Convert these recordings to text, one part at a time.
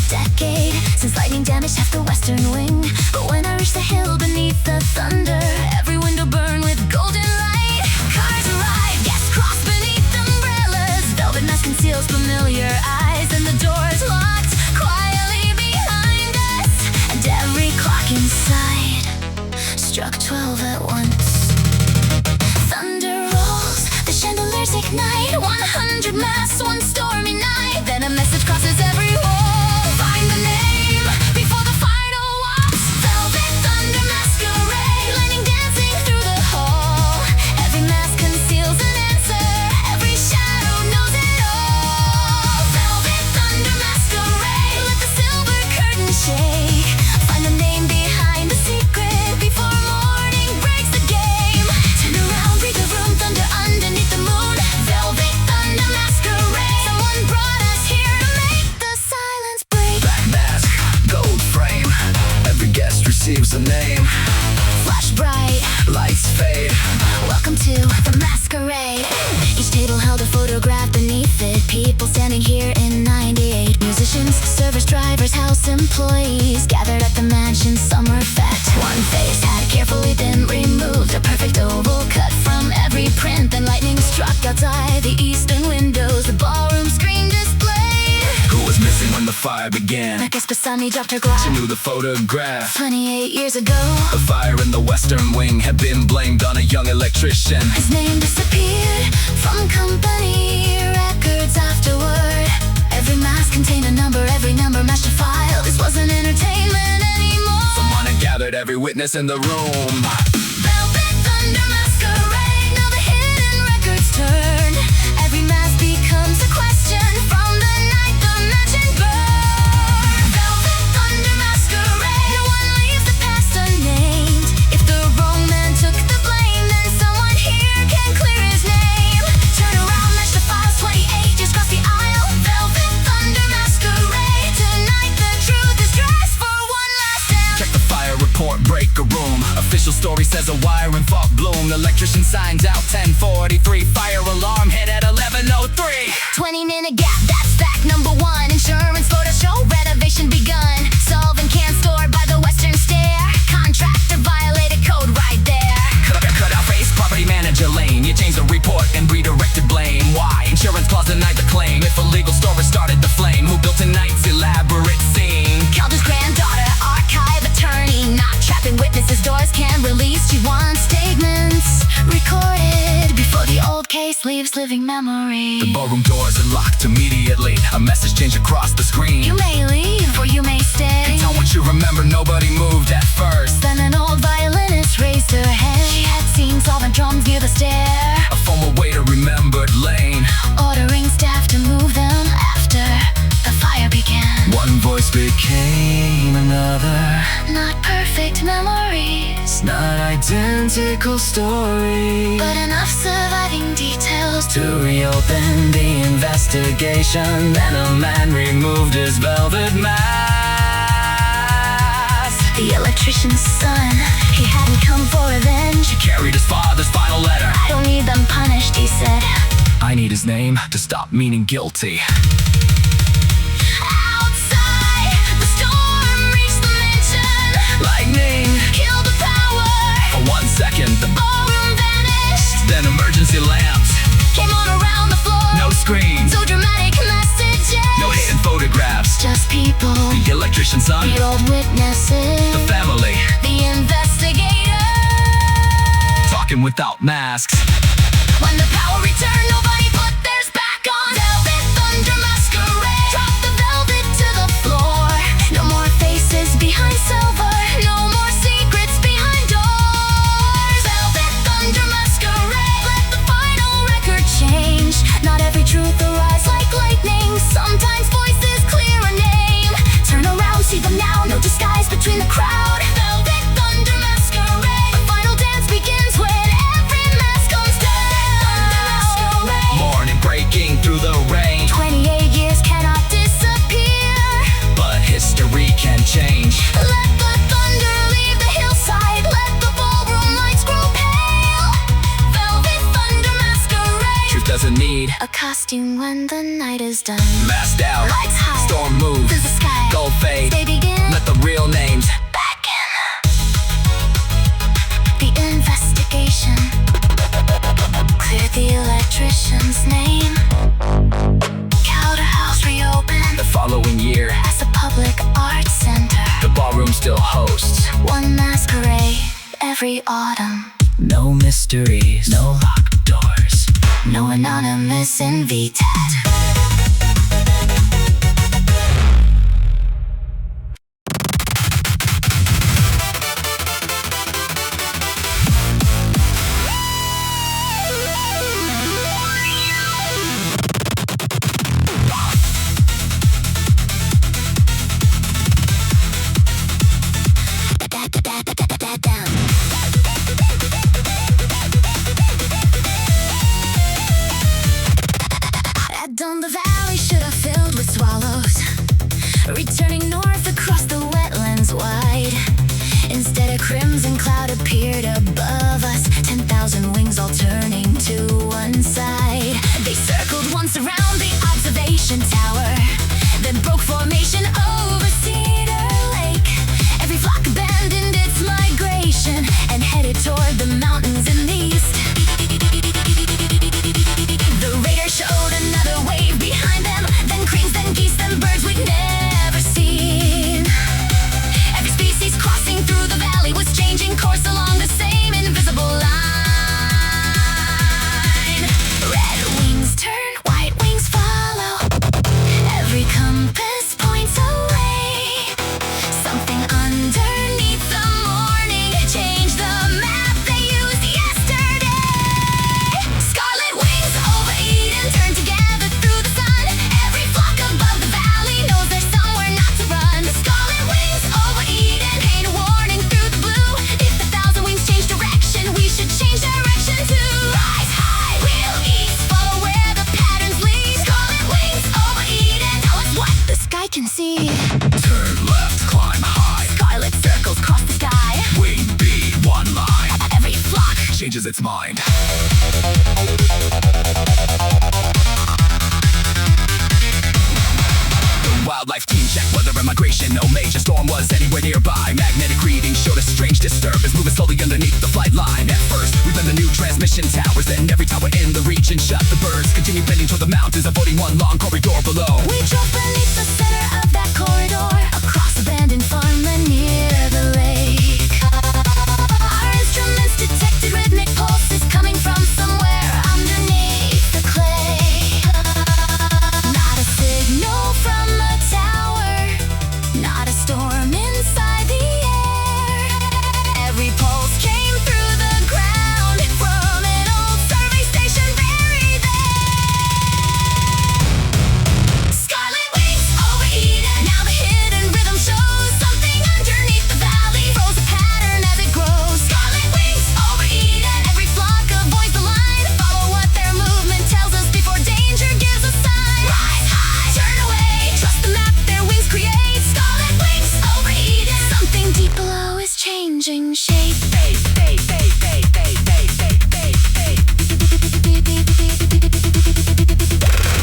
decade since lightning damaged half the western wing. But when I reached the hill beneath the thunder, every window burned with golden light. Cars arrive, gas cross beneath umbrellas. Velvet mask conceals familiar eyes, and the doors locked quietly behind us. And every clock inside struck 12 at once. Thunder rolls, the chandeliers ignite. 100 masks, one stormy night. Then a message crosses every wall. Find the name before the final waltz. Velvet thunder masquerade, lightning dancing through the hall. Every mask conceals an answer, every shadow knows it all. Velvet thunder masquerade, let the silver curtain shake. Find the name behind the secret before morning breaks the game. Turn around, read the room, thunder underneath the moon. Velvet thunder masquerade, someone brought us here to make the silence break. Black mask, gold frame, every guest receives a name. Flash bright, Lights fade, welcome to the masquerade. Each table held a photograph beneath it. People standing here in 98. Musicians, servers, drivers, house employees gathered at the mansion's summer fete. One face had carefully been removed, a perfect oval cut from every print. Then lightning struck outside the eastern windows, the ballroom screen displayed. who was missing when the fire began? Marcus Bassani dropped her glass She knew the photograph. 28 years ago. The fire in the western wing had been blamed on a young electrician. His name disappeared from company records afterward. Every mask contained a number, every number matched a file. This wasn't entertainment anymore. Someone had gathered every witness in the room. Velvet thunder masquerade, now the hidden records turn. Every mask becomes a question from the night the mansion burned. Velvet thunder masquerade, no one leaves the past unnamed. If the wrong man took the blame, then someone here can clear his name. Turn around, match the files, 28 years cross the aisle. Velvet thunder masquerade, tonight the truth is dressed for one last dance. Check the fire report, break a room. Official story says a wire in fog bloom. The electrician signs out 10:43. Fire alarm hit at 11:03. 20-minute gap, that's fact number one. Insurance photo show, renovation begun. Solvent can stored by the western stair. Contractor violated code right there. Cut up your cutout face, property manager lane. You changed the report and redirected blame. Why? Insurance clause denied the claim. If a legal storage started the flame, who built tonight's elaborate scene? Calder's granddaughter, archive attorney, not trapping witnesses. Doors can't release. She wants statements recorded before the old case leaves living memory. The ballroom doors are locked immediately. A message changed across the screen. You may leave or you may stay. Tell what you remember, nobody moved at first. Then an old violinist raised her head. She had seen solvent drums near the stair. A former waiter remembered Lane. Ordering staff to move them after the fire began. One voice became another. Not perfect memories, Not identical stories. but enough surviving details To reopen the investigation, then a man removed his velvet mask. the electrician's son. He hadn't come for revenge. He carried his father's final letter. I don't need them punished, he said. I need his name to stop meaning guilty. Outside, the storm reached the mansion. Lightning Killed the power. for 1 second, the Ballroom vanished. then emergency lamps. Came on around the floor. No screens, So dramatic messages. no hidden photographs. Just people. The electrician's son, The old witnesses. the family, The investigator. talking without masks. When the power returned, nobody put theirs back on. Velvet thunder masquerade. Drop the velvet to the floor. No more faces behind silver. No more secrets behind doors. Velvet thunder masquerade. Let the final record change. Not every truth arrives like lightning. Sometimes voices clear a name. Turn around, see them now. No disguise between the crowd. Velvet thunder masquerade. The final dance begins when every mask comes down. Morning breaking through the rain, 28 years cannot disappear. but history can change. Let the thunder leave the hillside. Let the ballroom lights grow pale. Velvet thunder masquerade. Truth doesn't need A costume when the night is done. Masked out, Lights high, storm moves, through the sky. gold fade, They begin. let the real names Back in. The investigation. Cleared the electrician's name. Calder House reopened the following year. as a public arts center. The ballroom still hosts. One masquerade every autumn. No mysteries, no locked doors. No anonymous invited. Down the valley should have filled with swallows, returning north across the wetlands wide. Instead a crimson cloud appeared above us, 10,000 wings all turning to one side. They circled once around the observation tower, then broke formation over Cedar Lake. Every flock abandoned its migration and headed toward the mountains in the east. The radar showed another wave behind them, then cranes, then geese, then birds we'd never seen. Every species crossing through the valley was changing course along the same invisible line. Red wings turn, white wings follow. Every compass points away. Something underneath the morning changed the map they used yesterday. Scarlet wings over Eden turn together through the sun. Every flock above the valley knows there's somewhere not to run. The scarlet wings over Eden paint a warning through the blue. If 1,000 wings change direction, we should change direction too. Rise high, wheel east, follow where the patterns lead. Scarlet wings over Eden tell us what the sky can see. Turn left, climb high. Scarlet circles cross the sky. Wing beat, one line. Every flock Changes its mind. Wildlife team check weather and migration. No major storm was anywhere nearby. Magnetic readings showed a strange disturbance moving slowly underneath the flight line. At first, we ran the new transmission towers. Then every tower in the region shut. The birds continued bending toward the mountains, avoiding one long corridor below. we drove beneath the center of that corridor, across abandoned farmland near the lake. Our instruments detected rhythmic pulses coming from somewhere underneath the clay. Not a signal from a tower, not a storm inside the air. Every pulse came through the ground from an old survey station buried there. Scarlet wings over Eden, now the hidden rhythm shows something underneath the valley. Froze a pattern as it grows. Scarlet wings over Eden, every flock avoids the line. Follow what their movement tells us before danger gives a sign. Rise high, turn away, trust the map their wings create. Scarlet wings over Eden, something deep below is changing shape.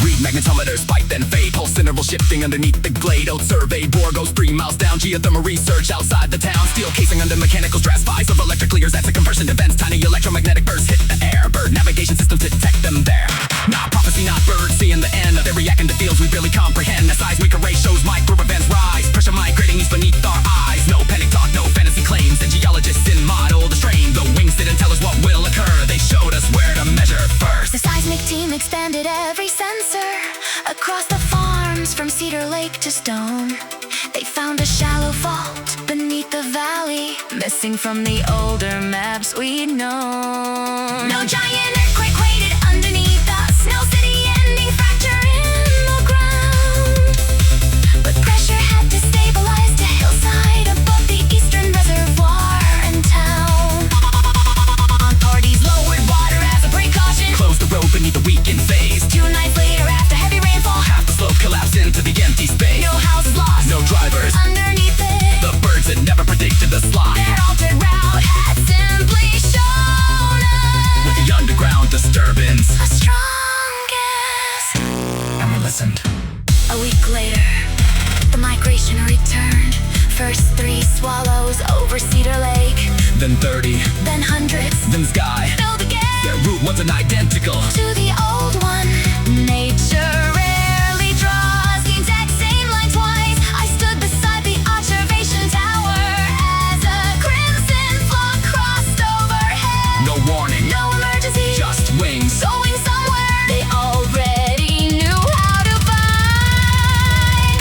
Read magnetometer, spike then fade. Pulse interval shifting underneath the glade. Old survey bore goes 3 miles down. Geothermal research outside the town. Steel casing under mechanical stress. Spice of electric clears as a compression events. Tiny electromagnetic bursts hit the air. Bird navigation systems detect them there. Not prophecy, not birds seeing the end. They react in the fields we barely comprehend. The seismic array shows micro events rise. Pressure migrating east beneath our eyes. No panic talk, no fantasy claims. And geologists in model the strain. The wings didn't tell us what will occur. They showed us where to measure first. The seismic team expanded every sensor across the farms from Cedar Lake to Stone. They found a shallow fault beneath the valley, missing from the older maps we'd known. No giant earthquake waited underneath us, no city-ending fracture in the ground. But pressure had to stabilize the hillside above the eastern reservoir and town. Authorities lowered water as a precaution. Close the road beneath the weakened phase. 2 nights later after heavy rainfall, Half the slope collapsed into the empty space. no houses lost, No drivers. underneath it. The birds had never predicted the slide. Their altered route had simply shown us. With the underground disturbed. listened. A week later, the migration returned. First 3 swallows over Cedar Lake, Then 30, then hundreds, then sky. filled again Their route wasn't identical. to the old one. Nature rarely draws the exact same line twice. I stood beside the observation tower as a crimson flock crossed overhead. No warning, No emergency, just wings. going somewhere they already knew how to find.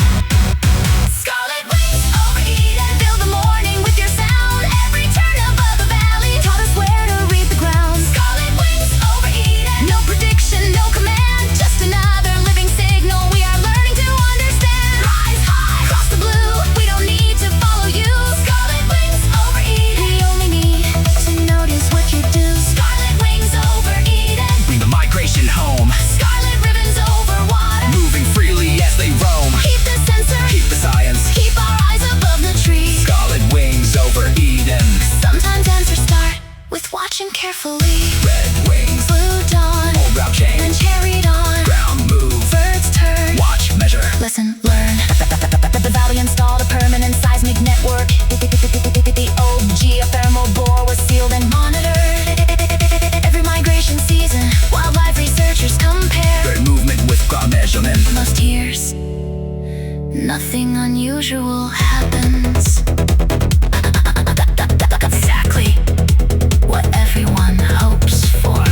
Scarlet wings over Eden, fill the morning with your sound. Every turn above the valley taught us where to read the ground. Scarlet wings over Eden, no prediction, no command, just another living signal we are learning to understand. Rise high, cross the blue, we don't need to follow you. Scarlet wings over Eden, we only need to notice what you do. Scarlet wings over Eden, Bring the migration home, scarlet ribbons over water. moving freely as they roam. Keep the sensor, Keep the science, keep our eyes above the tree. scarlet wings over Eden. Sometimes answers start with watching carefully. Red wings, Blue dawn, old route then change. cherry dawn. Ground move, Birds turn, watch, measure. listen, learn. The valley installed a permanent seismic network. The old geothermal bore was sealed and monitored. Every migration season, wildlife researchers compare Bird movement with ground measurement. most years. Nothing unusual happens. Exactly what everyone hopes for.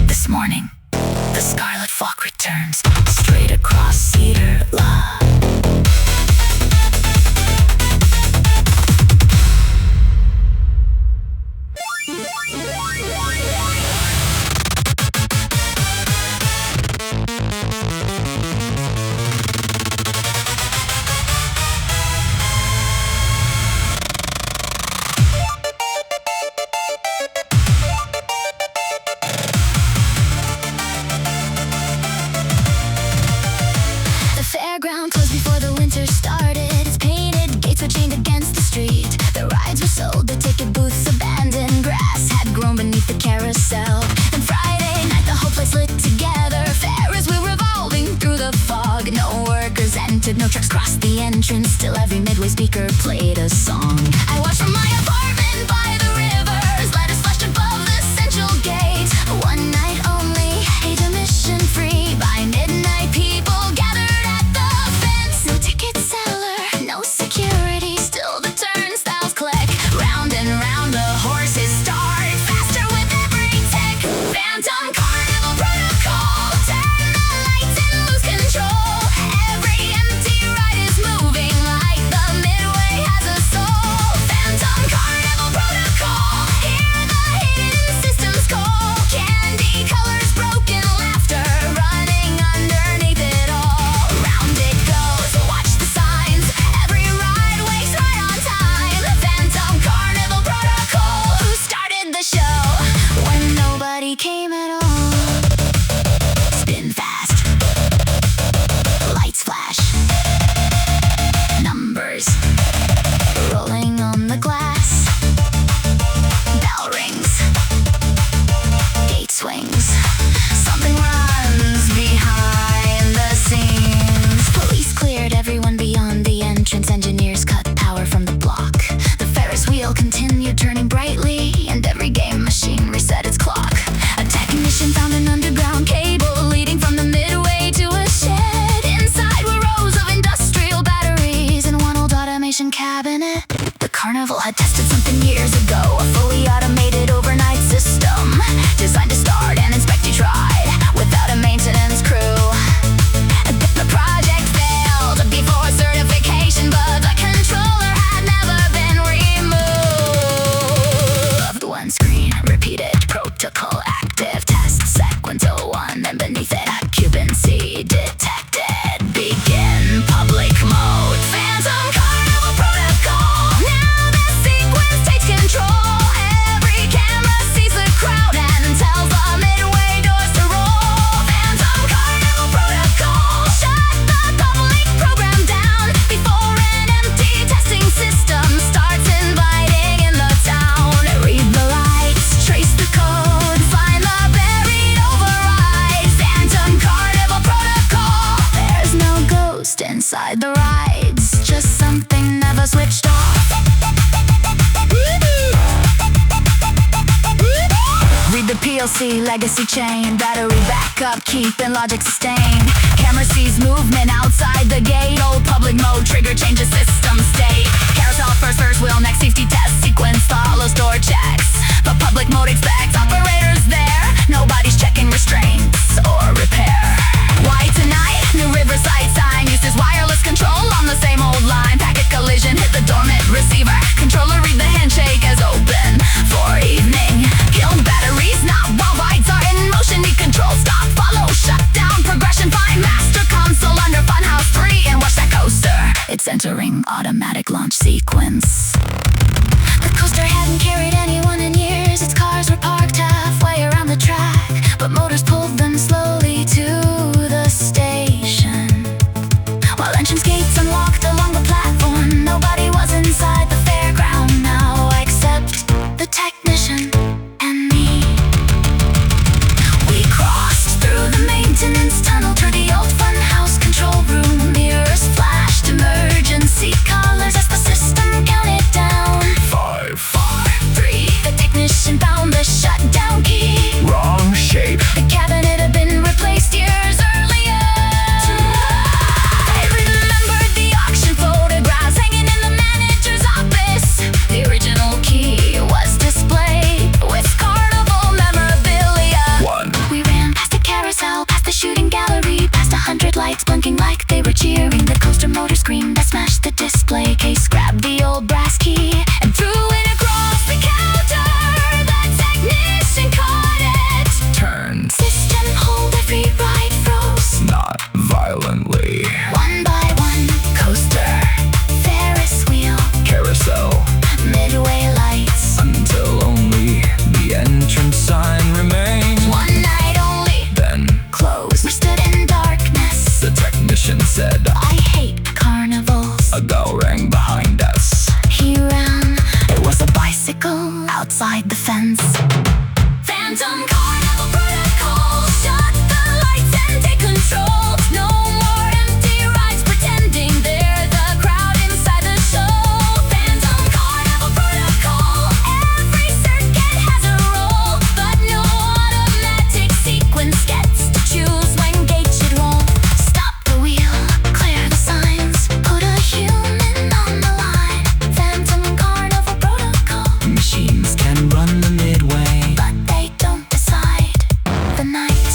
This morning, the scarlet flock returns straight across Cedar Lake. The fairground closed before the winter started. Its painted gates were chained against the street. The rides were sold, the ticket booths abandoned. Grass had grown beneath the carousel. And Friday night the whole place lit together. Ferris wheel revolving through the fog. No workers entered, no trucks crossed the entrance. Still every midway speaker played a song. I watched from my apartment by the rivers. Lighters flashed above the central gate. One night only, admission free. By midnight people gathered at the fence. No ticket seller, no security. Still the turnstiles click. Round and round the horses start. Faster with every tick. Phantom Carnival protocol. Turn the lights and lose control. Every empty ride is moving like the midway has a soul. Phantom Carnival. PLC legacy chain, battery backup, keeping logic sustained. Camera sees movement outside the gate. Old public mode trigger changes system state. Carousel first wheel next safety test sequence follows door checks. But public mode expects operators there. Nobody's checking restraints or repair. Why tonight? New Riverside sign uses wireless control on the same old line. Packet collision hit the dormant receiver. Controller read the handshake as open for evening. Killed batteries, not while rides are in motion. Need control, stop, follow, shut down, progression, find master console under Funhouse 3 and watch that coaster. It's entering automatic launch sequence. The coaster hadn't carried anyone in years. Its cars were parked halfway around the track, but motors pulled them slowly to the station. While entrance gates unlocked along the platform, nobody was inside the fairground now except the technician and me. We crossed through the maintenance tunnel to the old funhouse control room. Mirrors flashed emergency colors as the system counted down. 5, 4, 3. The technician found the shutdown key. wrong shape. The cabinet had been replaced years earlier. 2, I remembered the auction photographs hanging in the manager's office. The original key was displayed with Carnival memorabilia. 1, We ran past the carousel, past the shooting gallery, past 100 lights blinking like they were cheering. The coaster motor screamed, I smashed the display case, grabbed the old brass key, and threw it across the counter. The technician caught it. turns, System hold, every ride froze. not violently. One by one, coaster, Ferris wheel, Carousel, midway lights. until only the entrance sign remains. One night only, Then closed. We stood in darkness. the technician said, I hate carnivals. a bell rang behind us. He ran. It was a bicycle outside the fence. Phantom Carnival protocol. Shut the lights and take control. No more empty rides pretending they're the crowd inside the show. Phantom Carnival protocol. Every circuit has a role, but no automatic sequence gets to choose when gates should roll. Stop the wheel, clear the signs, put a human on the line. Phantom Carnival protocol, Machines can run the midway. but they don't decide the night.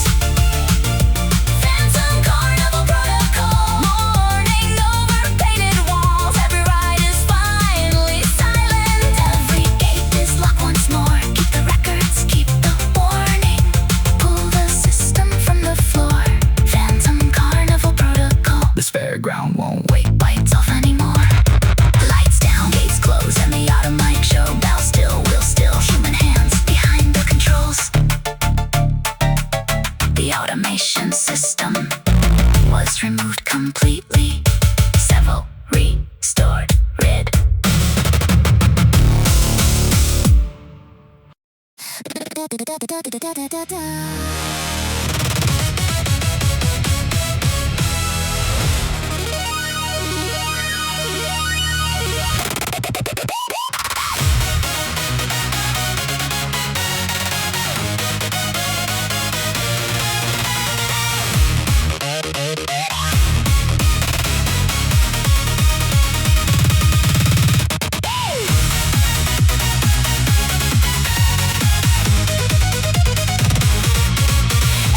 Phantom Carnival protocol, mourning over painted walls. Every ride is finally silent. Every gate is locked once more. Keep the records, keep the warning. Pull the system from the floor. Phantom Carnival protocol. This fairground won't Wait, lights off anymore. Lights down, gates closed, and the automatic show. Bell still, wheel still, human hands behind the controls. The automation system was removed completely. Several restored, rid.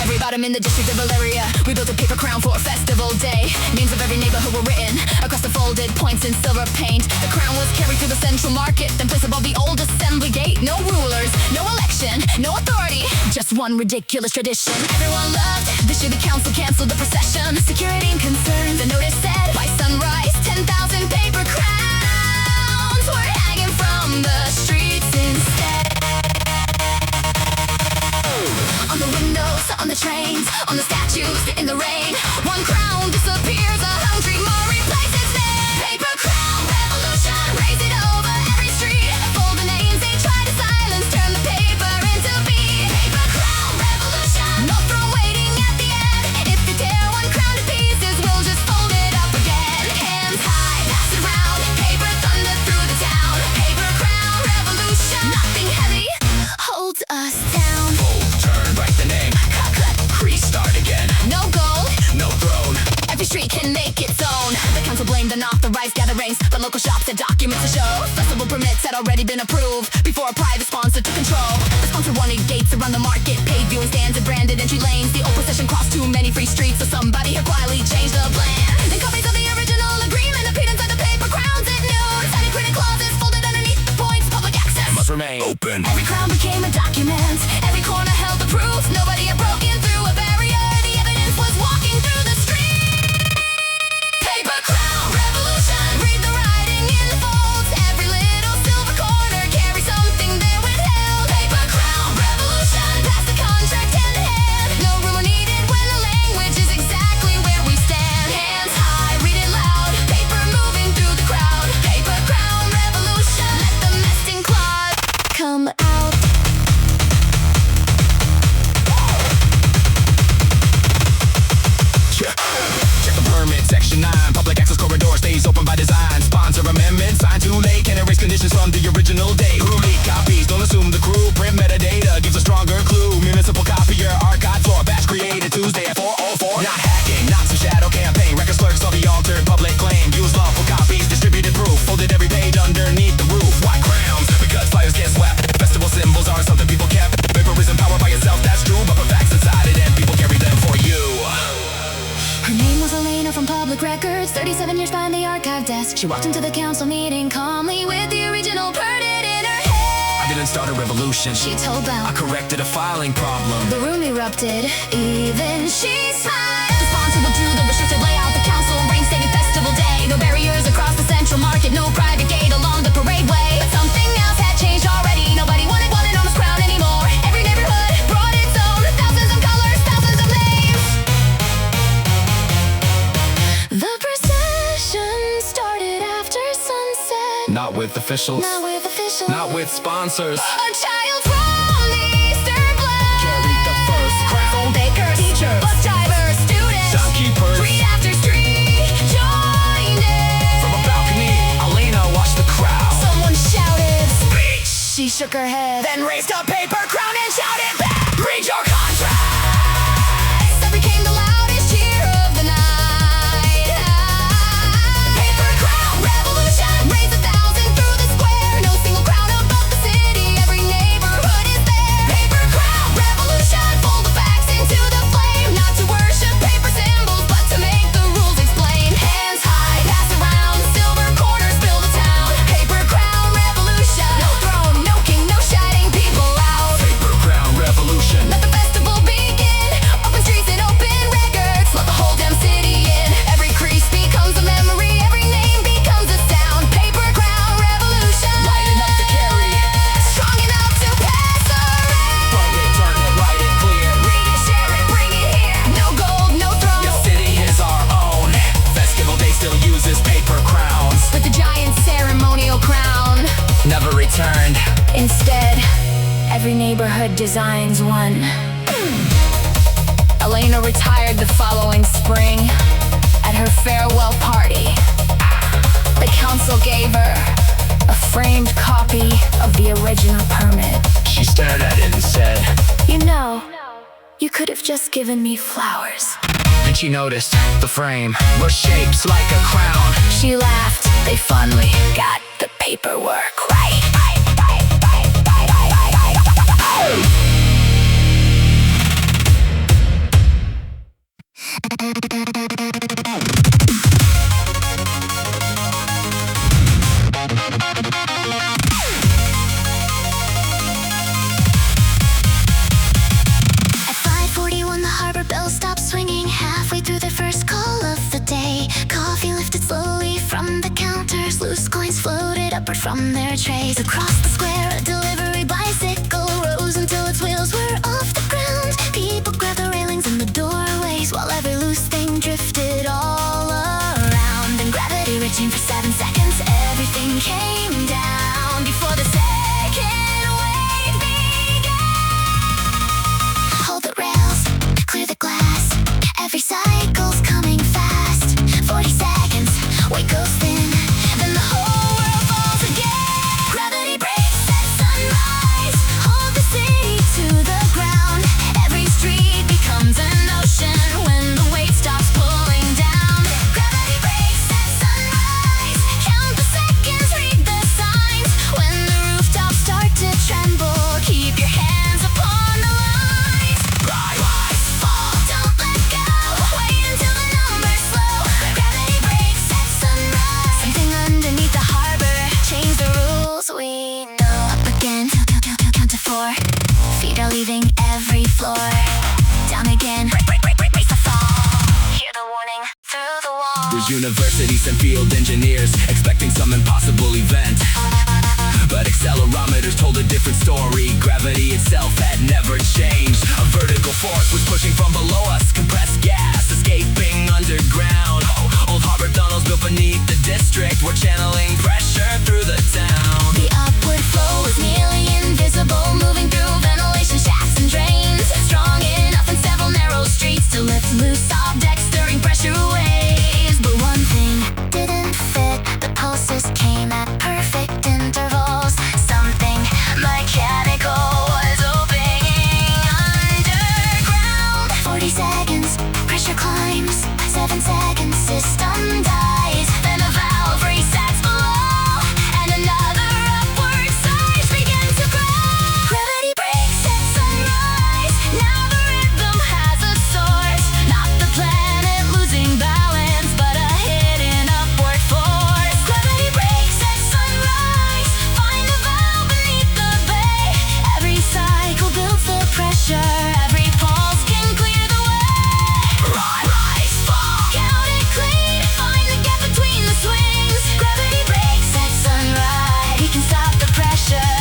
Every bottom in the district of Valeria, we built a paper crown for a festival day. Names of every neighborhood were written across the folded points in silver paint. The crown was carried through the central market, then placed above the old assembly gate. No rulers, no election, no authority, just one ridiculous tradition. Everyone loved. This year the council canceled the procession. Security and concerns. The notice said, by sunrise, 10,000 paper crowns were hanging from the streets instead. On the windows, on the trains, on the statues, in the rain. One crown disappears, a hungry more replaces its name. Paper crown revolution, raise it over every street. Fold the names they try to silence, turn the paper into beat. Paper crown revolution, no throne waiting at the end. If you tear one crown to pieces, we'll just fold it up again. Hands high, pass it round, paper thunder through the town. Paper crown revolution, nothing heavy holds us down. full turn. local shops and documents to show festival permits had already been approved before a private sponsor took control. The sponsor wanted gates around the market, paid viewing stands and branded entry lanes. The old procession crossed too many free streets, so somebody here quietly changed the plan. Then copies of the original agreement appeared inside the paper crowns at noon. Signing printed clauses folded underneath the points. Public access must remain open. Every crown became a document. Every corner held the proof. Nobody had broken through a barrier. The evidence was walking through the street. Paper crown revolution. Read the writing in the folds. Every little silver corner carries something there withheld. Paper crown revolution. Pass the contract hand to hand. No rumor needed when the language is exactly where we stand. Hands high, read it loud. Paper moving through the crowd. Paper crown revolution. Let the nesting cloud come out. Check the permit, section 9. Public access corridor stays open by design. Sponsor amendment, signed too late. Can erase conditions from the original date. Who leak copies? Don't assume the crew. Print metadata gives a stronger clue. Municipal copier, archive floor. Batch created Tuesday at 4:04. Not hacking, not some shadow campaign. Records clerks saw the altered public claim. Use lawful copies, distributed proof. Folded every page underneath the roof. White crowns, because flyers get swept. Festival symbols are something people kept. Paper isn't power by itself, that's true. But put facts inside it and people carry them for you. Her name was Elena from Public Records, 37 years behind the archive desk. She walked into the council meeting calmly with the original printed in her head. I didn't start a revolution, She told I Bell. corrected a filing problem. The room erupted, even she smiled. The sponsor will do the restricted layout. The council reigns stating festival day. No barriers across the central market, no private gate along the parade way. But something else had changed already. Nobody wanted one enormous crown anymore. Every neighborhood brought its own. Thousands of colors, thousands of names. The procession started after sunset. Not with officials, Not with officials. not with sponsors. A child from the Eastern Bloc Carried the first crown. bakers, Teachers. bus drivers, students, Shopkeepers. street after street joined in. From a balcony, Elena watched the crowd. Someone shouted. Speech. She shook her head, Then raised a paper crown and shouted back, read your contract. that became the loudest cheer of the night. Paper crown revolution, raise 1,000 through the square. No single crown above the city, every neighborhood is there. Paper crown revolution, fold the facts into the flame. Not to worship paper symbols, but to make the rules explain. Hands high, pass around, silver corners fill the town. Paper crown revolution, no throne, no king, no shouting people out. Paper crown revolution. Let the festival begin. Open streets and open records. Let the whole damn city in. Every crease becomes a memory. Every name becomes a sound. Paper crown revolution. Light enough to carry. Strong enough to pass around. Plug it, turn it, write it clear. Read it, share it, bring it here. No gold, no throne. Your city is our own. Festival Day still uses paper crowns. But the giant ceremonial crown. Never returned. Instead, every neighborhood designs one. Elena retired the following spring. At her farewell party, the council gave her a framed copy of the original permit. She stared at it and said, You know, you could have just given me flowers. then she noticed the frame was shaped like a crown. She laughed. They finally got the paperwork right. At 5:41, the harbor bell stopped swinging halfway through the first call of the day. Coffee lifted slowly from the counters. Loose coins floated upward from their trays. Across the square, a delivery bicycle rose until its wheels were off the ground. People grabbed the railings and the doorways while every loose thing drifted all around. And gravity reaching for 7 seconds, everything came down before the second wave began. Hold the rails, clear the glass. Every cycle's coming fast. 40 seconds, weight goes thin. Then the whole world falls again. Gravity breaks at sunrise. There's universities and field engineers expecting some impossible event, but accelerometers told a different story. Gravity itself had never changed. A vertical force was pushing from below us, compressed gas escaping underground. Old harbor tunnels built beneath the district were channeling pressure through the town. The upward flow was nearly invisible, moving through ventilation shafts and drains, strong enough in several narrow streets to lift loose objects, stirring pressure waves. But one thing didn't fit. The pulses came at perfect intervals. Something mechanical was opening underground. 40 seconds, pressure climbs. 7 seconds, system dies. Then a valve resets below, and another upward surge begins to grow. Gravity breaks at sunrise. Now the rhythm has a source. Not the planet losing balance, but a hidden upward force. Gravity breaks at sunrise. Find a valve beneath the bay. Every cycle builds the pressure. Every pulse can clear the way. Rise, fall, count it clean. Find the gap between the swings. Gravity breaks at sunrise. We can stop the pressure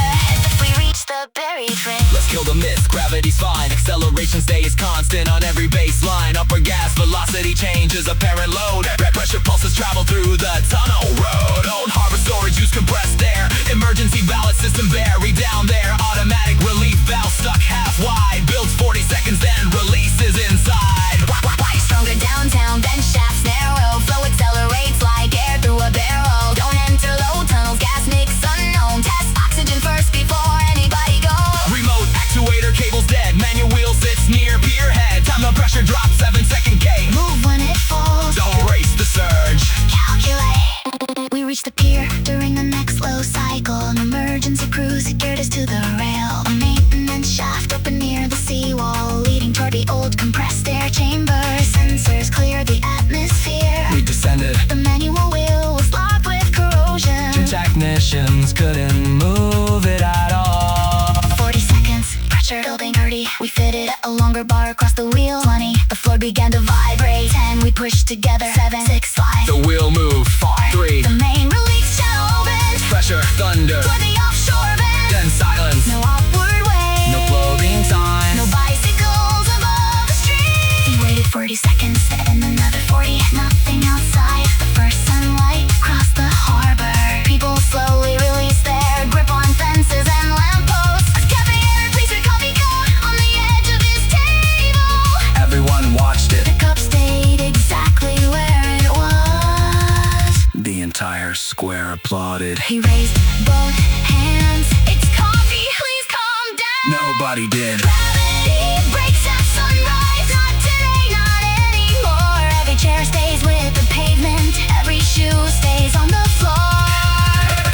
if we reach the buried ring. Let's kill the myth, gravity's fine. Acceleration stays constant on every baseline. Upper gas velocity changes apparent load. Pressure pulses travel through the tunnel road. Old harbor storage use compressed air. Emergency ballast system buried down there. Automatic relief valve stuck half wide. Builds 40 seconds then releases inside. Why stronger downtown, then shafts narrow. Flow accelerates like air through a barrel. Don't enter low tunnels, gas mix unknown. Test oxygen first before anybody goes. Remote actuator cables dead. Manual wheel sits near pier head. Time the pressure drops 7-second K. Move when it falls. Don't race the surge. Calculate. We reach the pier during the next low cycle. An emergency crew secured us to the rail. A maintenance shaft open near the seawall, leading toward the old compressed air chamber. Sensors clear the atmosphere. We descended. The manual wheel was locked with corrosion. The technicians couldn't move it at all. 40 seconds, pressure building 30. We fitted a longer bar across the wheel. 20, the floor began to vibrate. 10, we pushed together. 7, 6, 5. The wheel moved. 3. The main release channel opened. Pressure, thunder, Toward the offshore bend. then silence. No upward way. No floating signs. No bicycles above the street. We waited 40 seconds and another 40. Nothing outside. The first sunlight crossed the harbor. People slowly released their grip on fences and lampposts. As cafe entered, placed her coffee cup on the edge of his table. Everyone watched it. The cup stayed exactly where it was. The entire square applauded. He raised both hands. It's coffee, please calm down. Nobody did. Gravity breaks at sunrise. Not today, not anymore. Every chair stays with the pavement. Every shoe stays on the floor.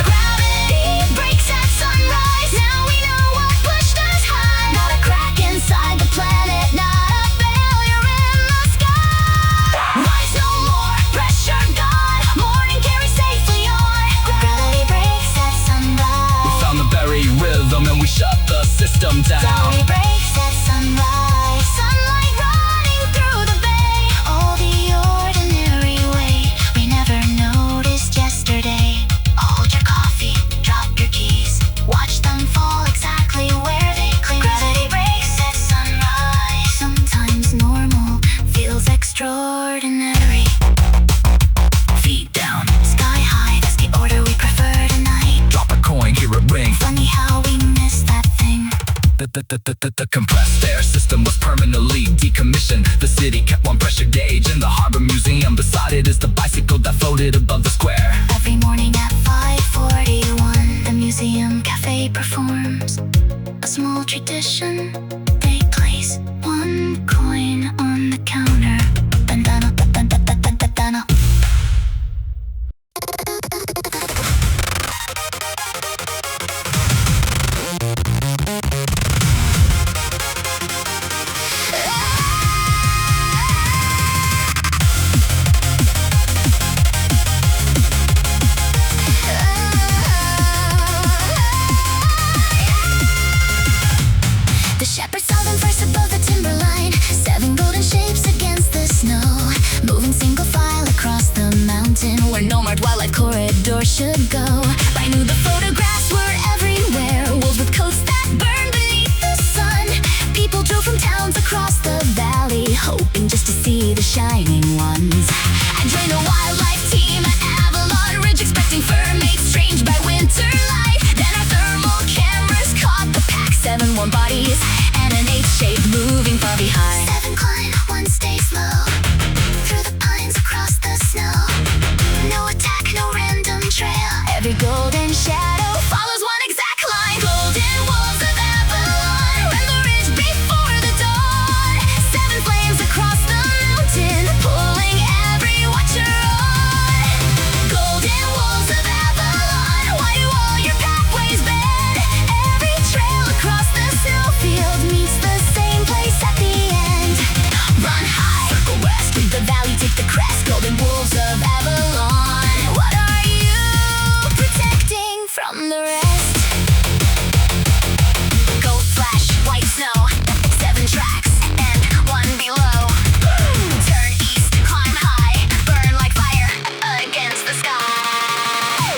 Gravity breaks at sunrise. Now we know what pushed us high. Not a crack inside the planet. Not a failure in the sky. Rise no more. Pressure gone. Morning carries safely on. Gravity breaks at sunrise. We found the buried rhythm and we shut the system down. Gravity breaks at sunrise. Sunlight running through the bay. All the ordinary way we never noticed yesterday. Hold your coffee, drop your keys. Watch them fall exactly where they please. Gravity breaks at sunrise. Sometimes normal feels extraordinary. Feet down. Sky high, that's the order we prefer tonight. Drop a coin, hear it ring. Funny how we missed that thing. The compressed air system was permanently decommissioned. The city kept one pressure gauge in the harbor museum. Beside it is the bicycle that floated above the square. Every morning at 5:41, the museum cafe performs a small tradition. They place one coin on the counter. Bandana, bandana. The shepherd saw them first above the timberline. the shining ones. And join a wildlife team at Avalon Ridge, expecting fur mates strange by winter light. Then our thermal cameras caught the pack, 7 warm bodies and an 8th shape moving far behind. 7 climb, 1 stay slow, through the pines across the snow. No attack, no random trail. Every golden shadow follows one exact line. Golden wolves of Avalon run the ridge before the dawn. 7 flames across the mountain, pulling every watcher on. Golden wolves of Avalon, why do all your pathways bend? Every trail across the snowfield meets the same place at the end. Run high, circle west, leave the valley, take the crest. Golden wolves of Avalon, what are you protecting from the rest? Gold flash, white snow, 7 tracks and 1 below. Turn east, climb high, burn like fire against the sky.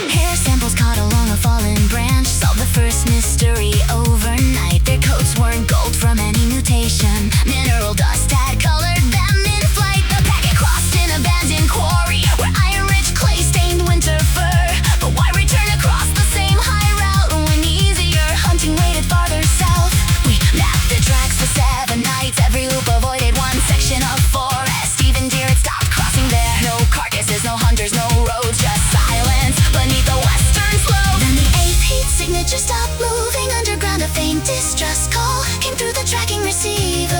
Hair samples caught along a fallen branch, solve the first mystery overnight. Their coats weren't gold from any mutation, mineral dust had colored them in flight. The packet crossed an abandoned quarry where iron-rich clay stained winter fur. But why return across the same high route when easier hunting waited farther south? We mapped the tracks for 7 nights, every loop avoided one section of forest. Even deer had stopped crossing there. No carcasses, no hunters, no roads, just silence beneath the western slope. Then the 8th heat signature stopped moving underground. A faint distress call came through the tracking receiver.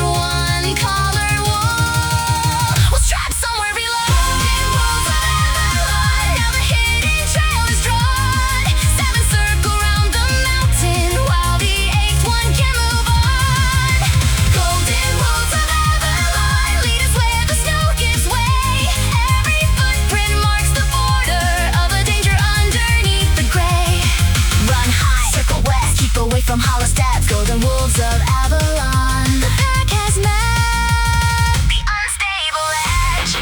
One collared wolf was trapped somewhere below. Golden wolves of Avalon, now the hidden trail is drawn. 7 circle round the mountain while the 8th one can move on. Golden wolves of Avalon, lead us where the snow gives way. Every footprint marks the border of a danger underneath the gray. Run high, circle west, keep away from hollow steps. Golden wolves of Avalon, the pack has mapped the unstable edge.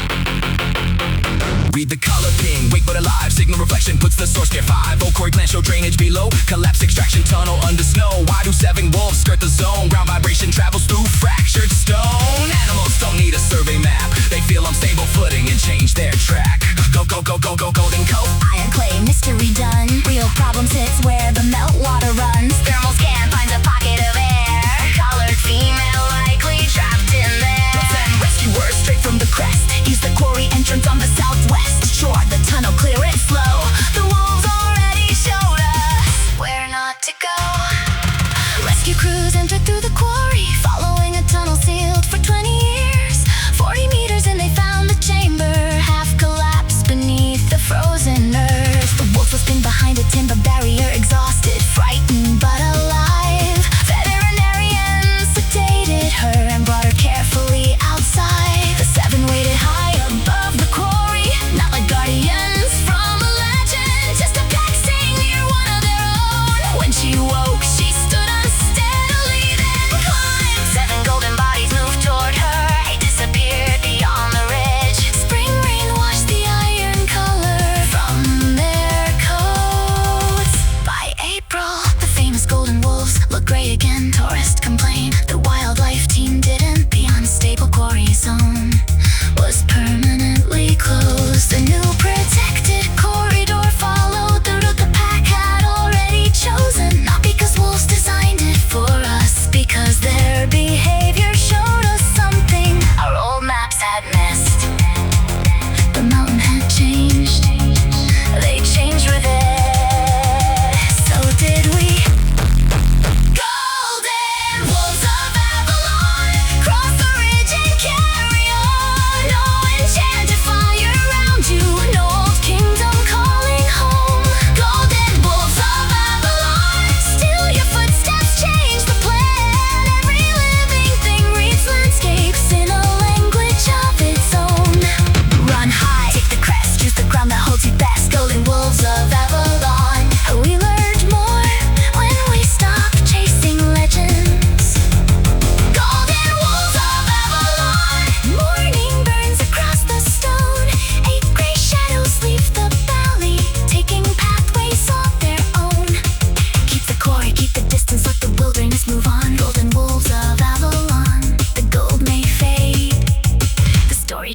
Read the color ping, wake but alive. Signal reflection puts the source near 5. Oakroy gland show drainage below. Collapse extraction tunnel under snow. Why do 7 wolves skirt the zone? Ground vibration travels through fractured stone. Animals don't need a survey map. They feel unstable footing and change their track. Go, go, go, go, go, golden coat. Iron clay, mystery done. Real problem sits where the meltwater runs. Thermal scan finds a pocket of air. Collared female likely trapped in there. Send rescuers straight from the crest. Use the quarry entrance on the southwest shore. The tunnel, clear it slow. The wolves already showed us where not to go. Rescue crews entered through the quarry, following a tunnel sealed for 20 years. 40 meters and they found the chamber, half collapsed beneath the frozen earth. The wolf was pinned behind a timber barrier, exhausted, frightened but alive. Veterinarians sedated her and brought her carefully outside. The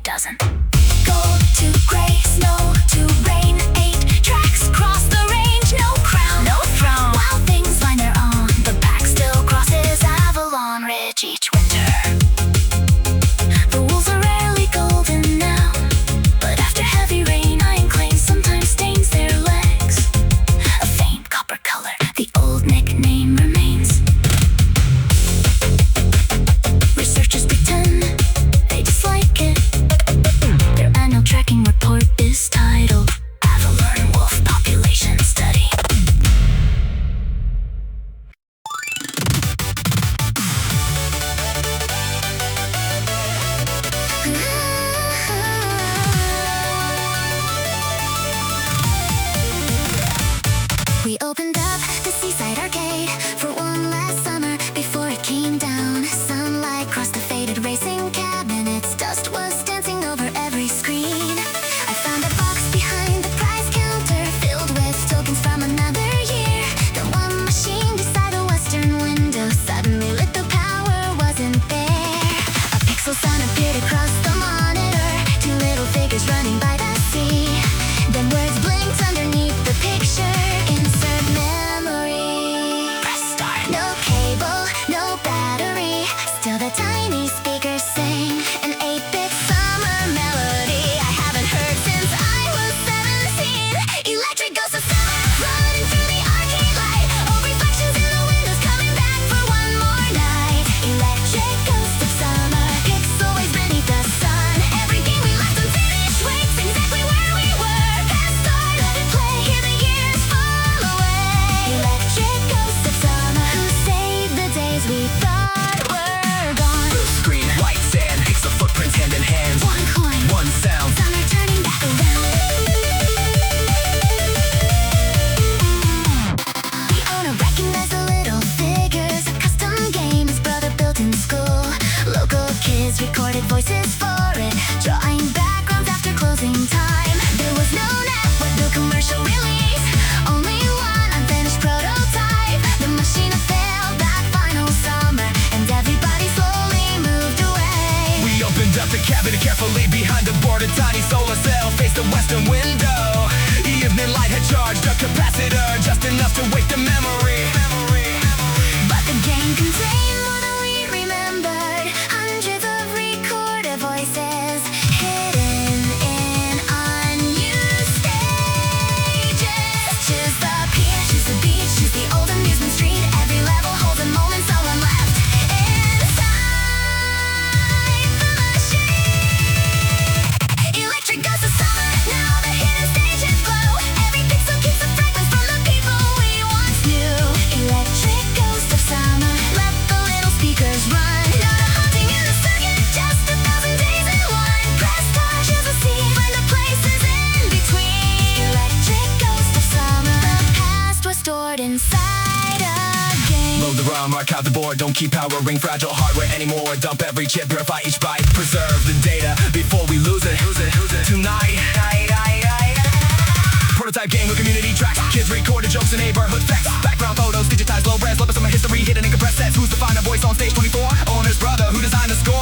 doesn't. Gold to gray, snow to rain, 8 tracks cross the range. No crown, no throne. While things find their own, the pack still crosses Avalon Ridge each winter. The wolves are rarely golden now, but after heavy rain, iron clay sometimes stains their legs. A faint copper color, the old nickname remains. Researchers pretend they dislike it. Their annual tracking report is titled Avalon Wolf Population Study. We opened up the seaside arcade for one last summer before it came down. Sunlight crossed the faded racing cabinets. Dust was dancing over every screen. I found a box behind the prize counter filled with tokens from another year. The one machine beside the western window suddenly lit. The power wasn't there. A pixel sign appeared across the monitor. 2 little figures running by the sea. Then words blinked underneath the picture. Insert memory. Press start. No cable, no battery. Still the tiny speakers sing an 8-bit summer melody I haven't heard since I was 17. Electric ghosts of summer running through the arcade light. Old reflections in the windows coming back for one more night. Electric ghosts of summer, pixel waves beneath the sun. Every game we left unfinished waits exactly where we were. Past start, let it play, hear the years fall away. Electric ghosts of summer, who saved the days we thought were gone. Blue screen, white sand, pixel footprints hand in hand. One coin, One sound. summer turning back around. The owner recognized the little figures. A custom game his brother built in school. Local kids recorded voices for it, drawing backgrounds after closing time. There was no network, no commercial release, only one unfinished prototype. The machine had failed that final summer, and everybody slowly moved away. We opened up the cabinet carefully. Behind the board, a tiny solar cell faced the western window. Evening light had charged a capacitor, just enough to wake the memory. But the game contained more than we remembered. Hundreds of recorded voices hidden in unused stages. Choose the pier, choose the beach, choose the old amusement street. Every level holds a moment someone left inside the machine. Electric ghosts of summer, now the hidden stages glow. Every pixel keeps a fragrance from the people we once knew. Electric ghosts of summer, let the little speakers run. Not a haunting in the circuit, just 1,000 days in one. Press start, choose a seat, find the places in between. Electric ghosts of summer, the past was stored inside a game. Load the ROM, archive the board, don't keep powering fragile hardware anymore. Dump every chip, purify each byte, preserve the data before we lose it. Tonight. Prototype game with community tracks. Kids recorded jokes and neighborhood facts. Background photos, digitized low res. Love of some history hidden in compressed sets. Who's the final voice on stage 24? Owner's brother who designed the score.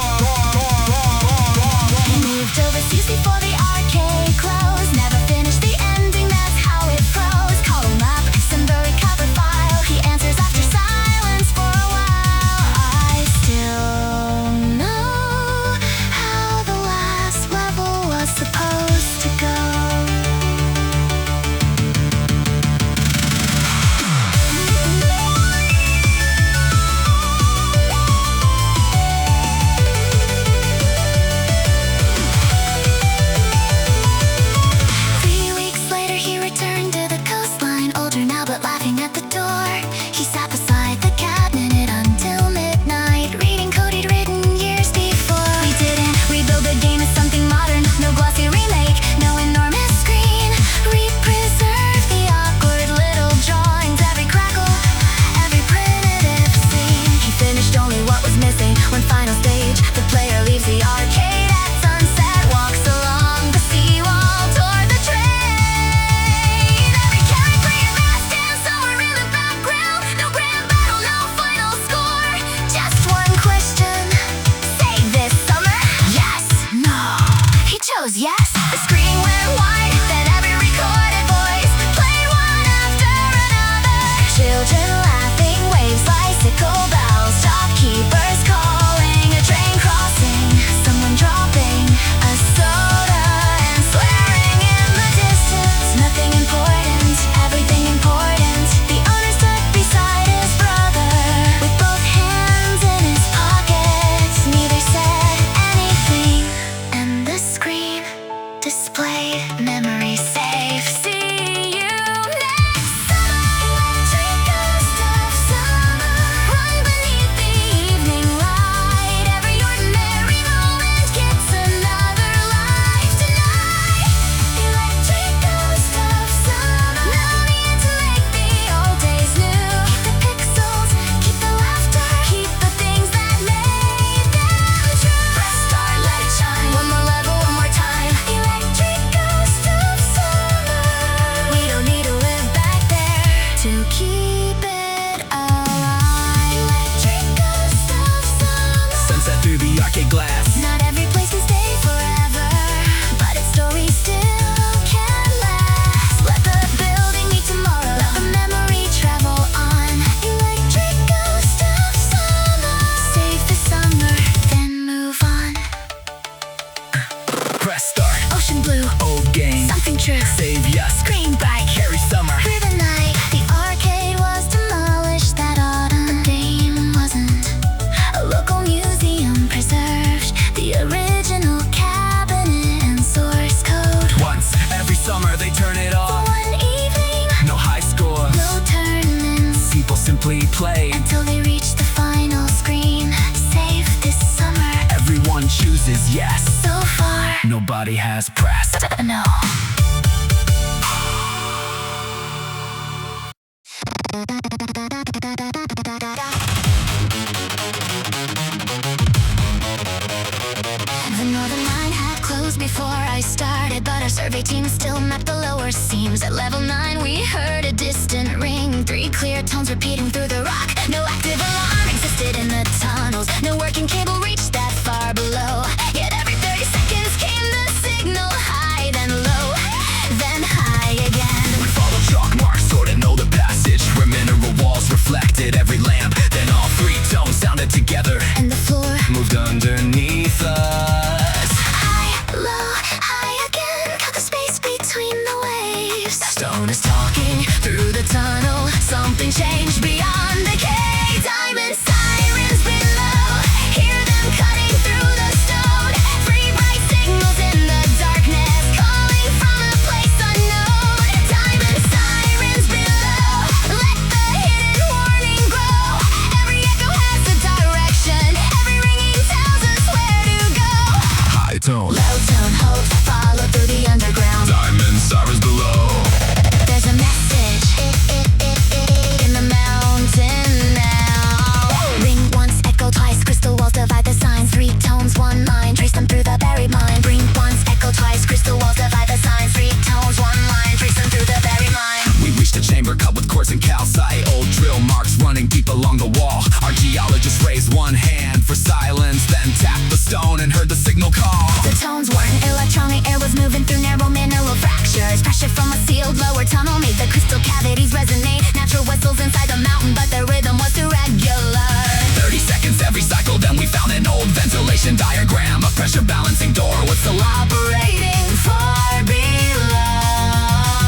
He moved overseas before the arcade closed. Never finished the ending, that's how it froze. Call him up, send the recovered file. He answers after silence for a while. I still know how the last level was supposed to go. goes, yes. The screen went wide, then every recorded voice played one after another. Children laughing, waves, bicycle bells, shopkeepers calling, a train crossing, someone dropping a soda and swearing in the distance. Nothing important, everything important. The owner stood beside his brother with both hands in his pockets. Neither said anything, and the screen displayed memory safe. See you next summer. Electric ghost of summer, run beneath the evening light. Every ordinary moment gets another life tonight. Electric ghost of summer, numbing to make the old days new. Keep the pixels, keep the laughter, keep the things that made them true. Press start, let it shine. One more level, one more time. Electric ghost of summer. We don't need to live back there to keep it alive. Electric ghost of summer. Sunset through the arcade glass. Not every place can stay forever, but its story still can last. Let the building meet tomorrow, let the memory travel on. Electric ghost of summer. Save the summer, then move on. Press start. Ocean blue, Old game. something true. Save yes. Green bright, Carry summer. through the night. The arcade was demolished that autumn. The game wasn't. A local museum preserved the original cabinet and source code. Once every summer they turn it For off. one evening, No high score. no tournaments, People simply played. until they reached the final screen. Save this summer. Everyone chooses yes. So far, Nobody has pressed. no. The northern line had closed before I started, but our survey team still mapped the lower seams. At level 9 we heard a distant ring, 3 clear tones repeating through the rock. No active alarm existed in the tunnels, no working cable reached that far below. Yet every 30 seconds came the signal, high then low, then high again. We followed chalk marks, sort of know the passage, where mineral walls reflected every lamp. Then all 3 tones sounded together, And the floor, moved underneath us. high, low, high again. Cut the space between the waves. Stone is Talking through the tunnel, something changed beyond decay. Diamond sirens below, hear them cutting through the stone. 3 bright signals in the darkness, calling from a place unknown. Diamond sirens below, let the hidden warning grow. Every echo has a direction, every ringing tells us where to go. high tone. Low tone hope, follow through the underground. Diamond sirens below. There's a message in the mountain now. Ring once, echo twice, crystal walls divide the signs. 3 tones, 1 line, trace them through the buried mind. Ring once, echo twice, crystal walls divide the signs. 3 tones, 1 line, trace them through the buried mind. We reached a chamber cut with quartz and calcite. Old drill marks running deep along the wall. Our geologist raised one hand for silence, then tapped the stone and heard the signal call. The tones weren't electronic, air was moving through narrow mineral fractures. Pressure from a sealed lower tunnel made the crystal cavities resonate. Natural whistles inside the mountain, but the rhythm was irregular. 30 seconds every cycle, then we found an old ventilation diagram. A pressure balancing door was still Operating far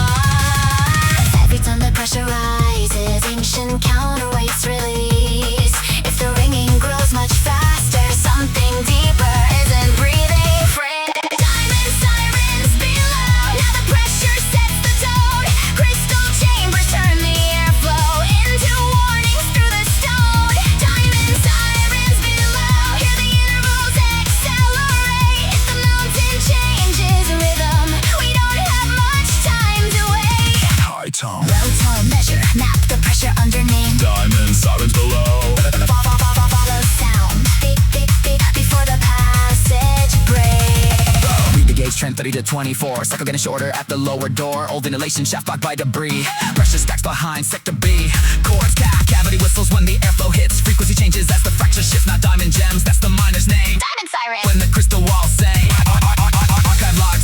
below. Every time the pressure rises, ancient counterweights release. If the ringing grows much faster, something deeper isn't breathing free. Diamond sirens below, now the pressure sets the tone. Crystal chambers turn the airflow into warnings through the stone. Diamond sirens below, hear the intervals accelerate. If the mountain changes rhythm, we don't have much time to wait. high tone. Low tone measure, map the pressure underneath. Diamond sirens below. Follow sound, beep, beep, beep, before the passage breaks. Read the gauge trend 30 to 24. Cycle getting shorter at the lower door. Old ventilation shaft blocked by debris. Pressure stacks behind sector B. Chords, cavity whistles when the airflow hits. Frequency changes as the fracture shifts. Not diamond gems, that's the miner's name. Diamond siren. When the crystal walls say archive live.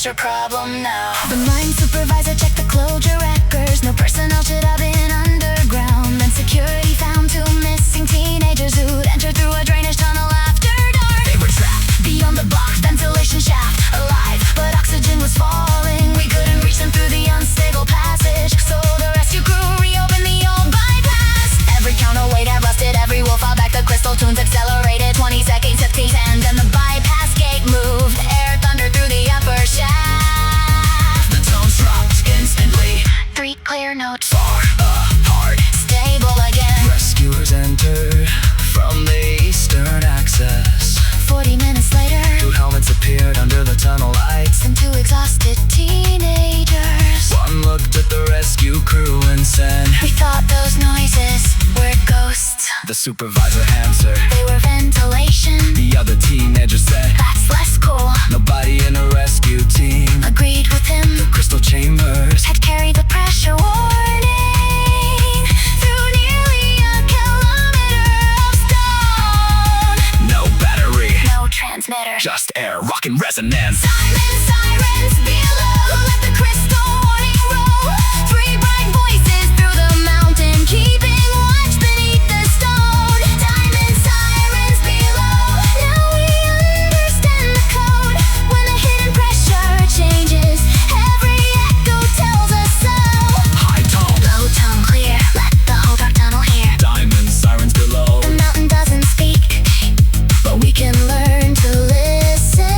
your problem now. The mine supervisor checked the closure records. No personnel should have been underground. Then security found two missing teenagers who'd entered through a drainage tunnel after dark. They were trapped Beyond the block's ventilation shaft, alive, but oxygen was falling. We couldn't reach them through the unstable passage, so the rescue crew reopened the old bypass. Every counterweight had rusted, every wheel fought back. The crystal tunes accelerated, 20 seconds, 15 and then the bypass gate moved. Air thundered through the upper shaft. The tones dropped instantly. 3 clear notes, Far apart. stable again. Rescuers entered from the eastern access. 40 minutes later, 2 helmets appeared under the tunnel lights. and 2 exhausted teenagers. One looked at the rescue crew and said, We thought those noises were ghosts. the supervisor answered. They were ventilation. The other teenager said, That's less cool. nobody in a rescue team. Agreed with him. The crystal chambers Had carried the pressure warning through nearly a kilometer of stone. no battery, No transmitter. just air, rocking resonance. Sirens below. Let the crystal warning roll. 3 bright voices through the mountain, keeping watch beneath the stone. Diamond sirens below. Now we understand the code. When the hidden pressure changes, every echo tells us so. High tone, Low tone clear. Let the whole dark tunnel hear. diamond sirens below. The mountain doesn't speak, but we can learn to listen.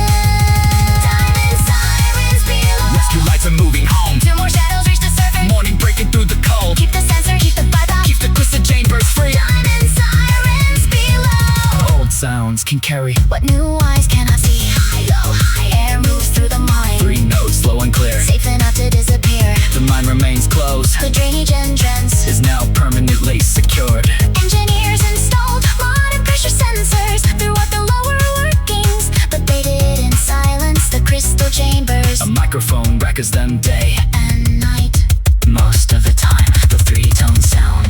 Diamond sirens below. Rescue lights are moving home. 2 more shadows reach the surface. Morning breaking through the cold. Keep the sensor, keep the bypass. Keep the crystal chambers free. Diamond sirens below. Old sounds can carry What new eyes cannot see. High, low, high. Air moves through the mine. 3 notes, slow and clear. Safe enough to disappear. The mine remains closed, The drainage entrance. is now permanently secured. Engineers installed modern pressure sensors throughout the lower workings, but they didn't silence the crystal chambers. A microphone records them day And night. most of the time. The 3-tone sound.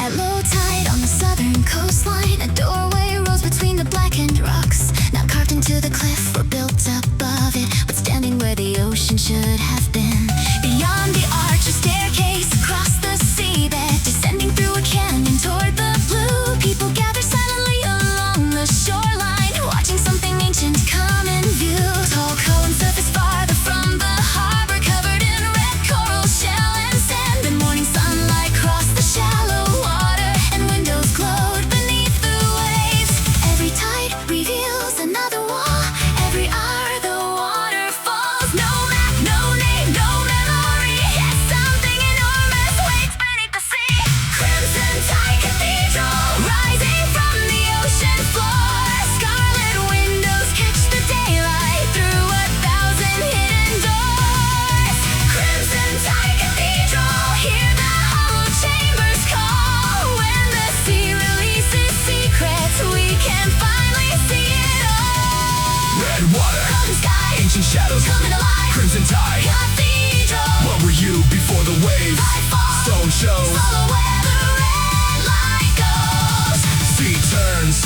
At low tide on the southern coastline, a doorway rose between the blackened rocks. Now carved into the cliff or built above it, but standing where the ocean should have been. Beyond the arch, a staircase across the seabed, descending through a canyon toward the blue. People gather silently along the shoreline, watching something ancient come in view. Tall cone surface farther from the harbor, covered in red coral shell and sand. The morning sunlight crossed the shallow water, and windows glowed beneath the waves. Every tide reveals another wall. Every hour the water falls. No map, no name, no memory. Yet something enormous waits beneath the sea. Crimson tide cathedral rising from the ocean floor. Scarlet windows catch the daylight through 1,000 hidden doors. Crimson tide cathedral, hear the hollow chambers call. When the sea releases secrets, we can finally see it all. Red water, Golden sky, ancient shadows, coming alive. crimson tide. Cathedral, What were you before the waves? nightfall, Stone shows, follow where the red light goes. sea turns,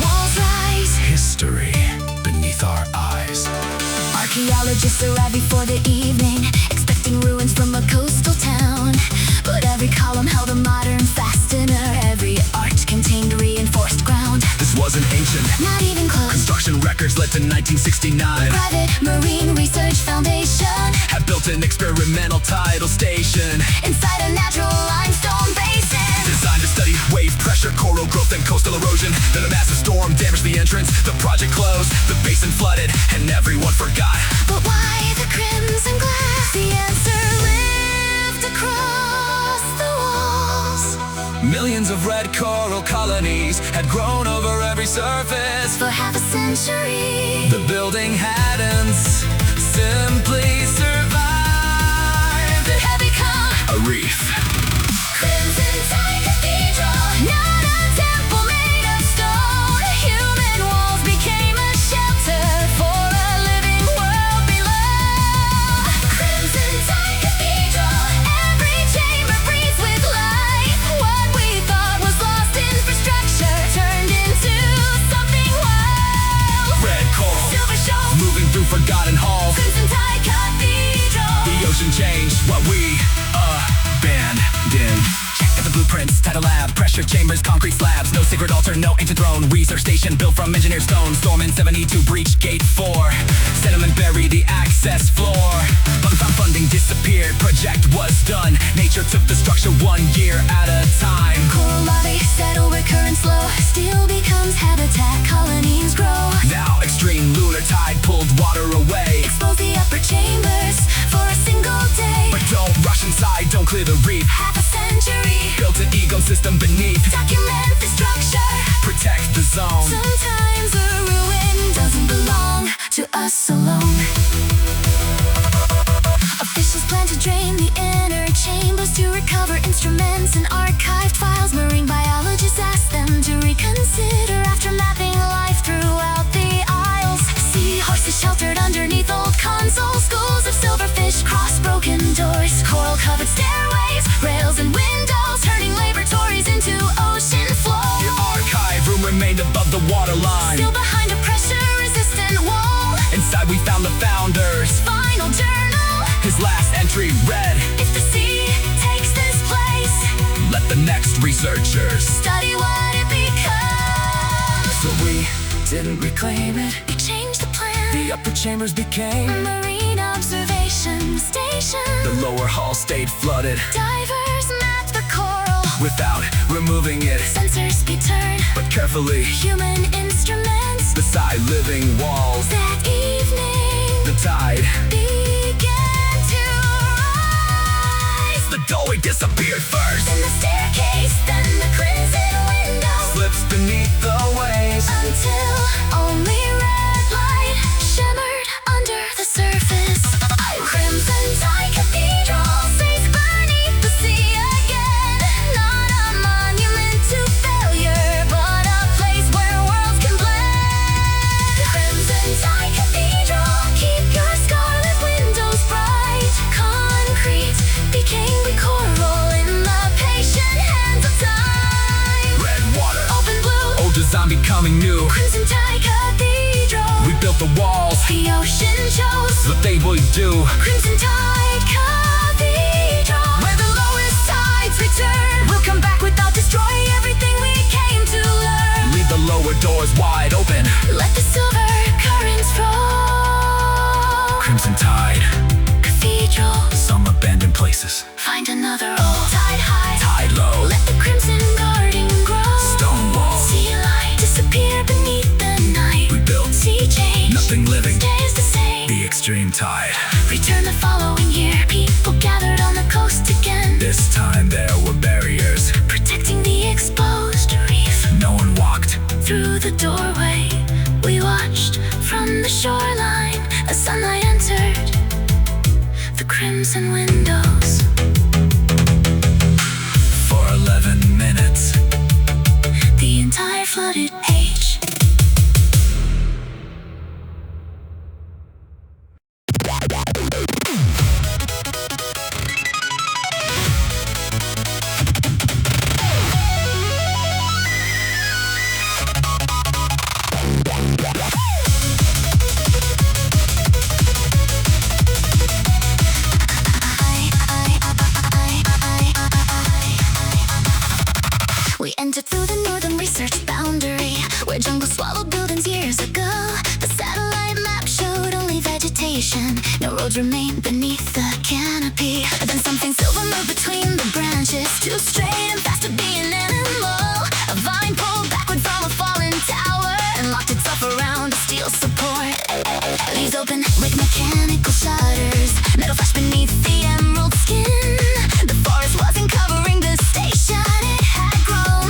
Walls rise. history beneath our eyes. Archaeologists arrive before the evening, expecting ruins from a coastal town. But every column held a modern fastener. Every arch contained reinforced ground. This wasn't ancient. Not even close. Construction records led to 1969. Private Marine Research Foundation, Have built an experimental tidal station inside a natural limestone basin. designed to study wave pressure, coral growth, and coastal erosion. Then a massive storm damaged the entrance. The project closed, the basin flooded, and everyone forgot. But why the crimson glass? The answer lived across the walls. Millions Thousands of red coral colonies had grown over every surface. For half a century, The building hadn't simply survived. it had become A reef. Crimson Tide Cathedral, not a temple made of stone. Human walls became a shelter for a living world below. Crimson Tide Cathedral, every chamber breathes with life. What we thought was lost infrastructure turned into something wild. Red coral, Silver show, moving through forgotten halls. Crimson Tide Cathedral. The ocean changed what we abandoned. Check out the blueprints, title lab, pressure chambers, concrete slabs. No sacred altar, no ancient throne. Research station built from engineered stone. Storm in 72, breach gate 4. Sediment buried the access floor. Unfound funding disappeared, project was done. Nature took the structure 1 year at a time. Coral larvae settle where currents slow. Steel becomes habitat, colonies grow. Now extreme lunar tide pulled water away. Expose the upper chambers for a single day. But don't rush inside, don't clear the reef. Half a century, Built an ecosystem beneath. document the structure. Protect the zone. Sometimes a ruin doesn't belong to us alone. Officials plan to drain the inner chambers to recover instruments and archived files. Marine biologists ask them to reconsider after mapping life throughout the aisles. Seahorses sheltered underneath old consoles. Schools of silverfish cross broken doors. Coral covered stairways, rails and windows, turning laboratories into ocean floor. The archive room remained above the waterline. Still behind a pressure-resistant wall. Inside we found the founder's Final journal. his last entry read. If the sea takes this place, Let the next researchers. study what it becomes. So we didn't reclaim it. They changed the plan. The upper chambers became. Marine observation station. The lower hall stayed flooded Divers mapped the coral. without removing it. Sensors be turned. But carefully Human instruments. beside living walls. That evening The tide. began to rise. The doorway disappeared first. Then the staircase, then the crimson window. Slips beneath the waves. Until only red light shimmered under the surface. Crimson Tide Cathedral, safe beneath the sea again. Not a monument to failure, but a place where worlds can blend. Crimson Tide Cathedral, keep your scarlet windows bright. Concrete became coral in the patient hands of time. Red water. Open blue, Old design becoming new. Crimson Tide Cathedral. We built the walls. The ocean chose What they would do. Crimson Tide Cathedral. Where the lowest tides return, we'll come back without destroying everything we came to learn. Leave the lower doors wide open. Let the silver currents flow. Crimson tide. Cathedral, Some abandoned places. find another old tide high. Tide low. Let the crimson garden grow. Stone wall. Sea light disappear beneath the night. We built Sea change, nothing living. stays the same. The extreme tide. Return the following year, people gathered on the coast again. This time there were barriers. Protecting the exposed reef. No one walked. Through the doorway, we watched from the shoreline as sunlight entered the crimson windows. For 11 minutes. The entire flooded page. We entered through the northern research boundary, where jungle swallowed buildings years ago. The satellite map showed only vegetation. No roads remained beneath the canopy. Then something silver moved between the branches, too straight and fast to be an animal. A vine pulled backward from a fallen tower and locked itself around a steel support. Leaves open like mechanical shutters. Metal flash beneath the emerald skin. The forest wasn't covering the station. It had grown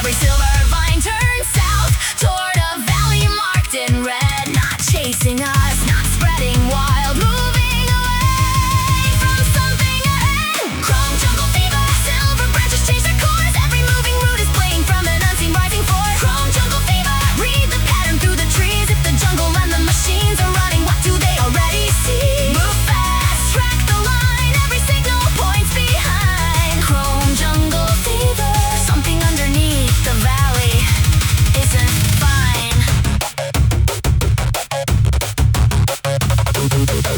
Every silver vine turns south toward a valley marked in red. Not chasing us, not spreading wild, moving away from something ahead. Chrome jungle fever, silver branches change their course. Every moving root is playing from an unseen rising force. Chrome jungle fever, read the pattern through the trees. If the jungle and the machines are running, what do they already see? Move fast, track the line, every signal points behind. Chrome jungle fever, something underneath the valley isn't fine.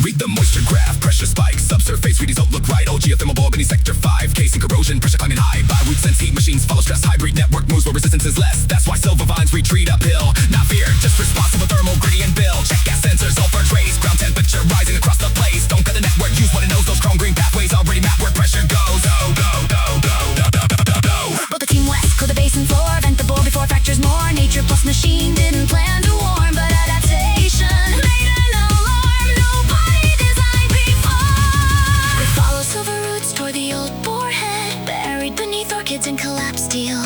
Read the moisture graph, pressure spikes, subsurface readings don't look right. Geothermal bore beneath sector 5, casing corrosion, pressure climbing high. By root sense heat machines follow stress, hybrid network moves where resistance is less. That's why silver vines retreat uphill. Not fear, just responsible thermal gradient build. Check gas sensors, sulfur trace, ground temperature rising across the place. Don't cut the network, use what it knows. Those chrome green pathways already map where pressure goes. Go, go, go, go, go, go, go, go. Built the team west, clear the basin floor, vent the bore before fractures more. Nature plus machine didn't plan to warn, but adaptation made an alarm nobody designed before. We follow silver roots toward the old bore head, buried beneath orchids and collapsed steel.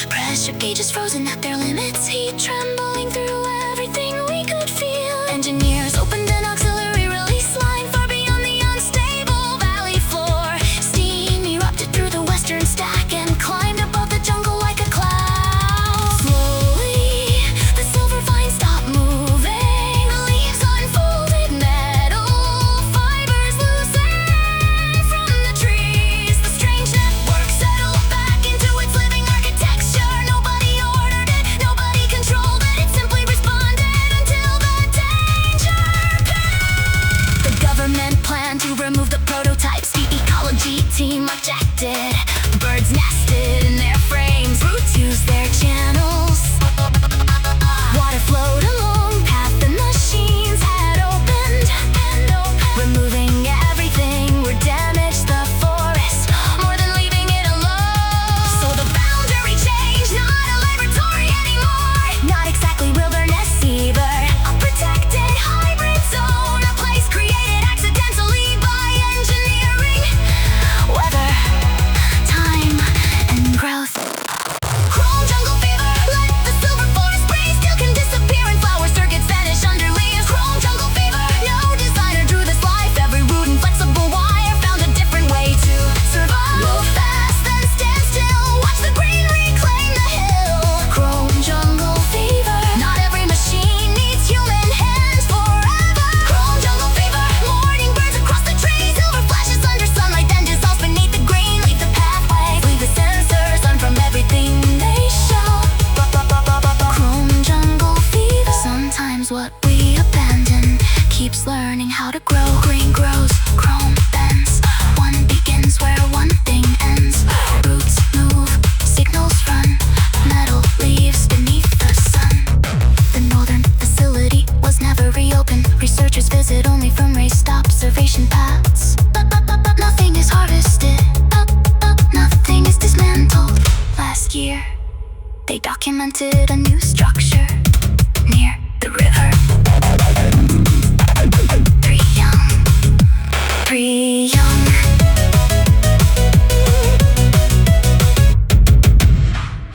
Pressure gauges frozen at their limits, heat trembling through everything we could feel. Engineers opened an auxiliary release line far beyond the unstable valley floor. Steam erupted through the western stack and climbed above the jungle like a cloud. Slowly, the silver vines stopped moving. The leaves unfolded, metal fibers loosened from the trees. The strange network settled back into its living architecture. Nobody ordered it, nobody controlled it. It simply responded until the danger passed. The government planned to remove the prototypes. The ecology team objected. Birds nested in their frames. Roots used their channels. Water flowed along path the machines had opened. Removing everything would damage the forest more than leaving it alone. So the boundary changed, not a laboratory anymore. Not exactly wilderness either. A protected hybrid zone. A place created accidentally by engineering. Weather, time, and growth. Chrome jungle fever, let the silver forest breeze. Still can disappear in flower circuits, vanish under leaves. Chrome jungle fever, no designer drew this life. Every root and flexible wire found a different way to survive. Move fast, then stand still. Watch the green reclaim the hill. Chrome jungle fever, not every machine needs human hands forever. Chrome jungle fever, morning birds across the trees. Silver flashes under sunlight, then dissolves beneath the green. Leave the pathways, leave the sensors, learn from everything they show. Chrome jungle fever. Sometimes what we abandon keeps learning how to grow. Green grows, chrome bends. One begins where one thing ends. Roots move, signals run. Metal leaves beneath the sun. The northern facility was never reopened. Researchers visit only from raised observation paths. Nothing is harvested. Nothing is dismantled. Last year, they documented a new structure near the river. Three young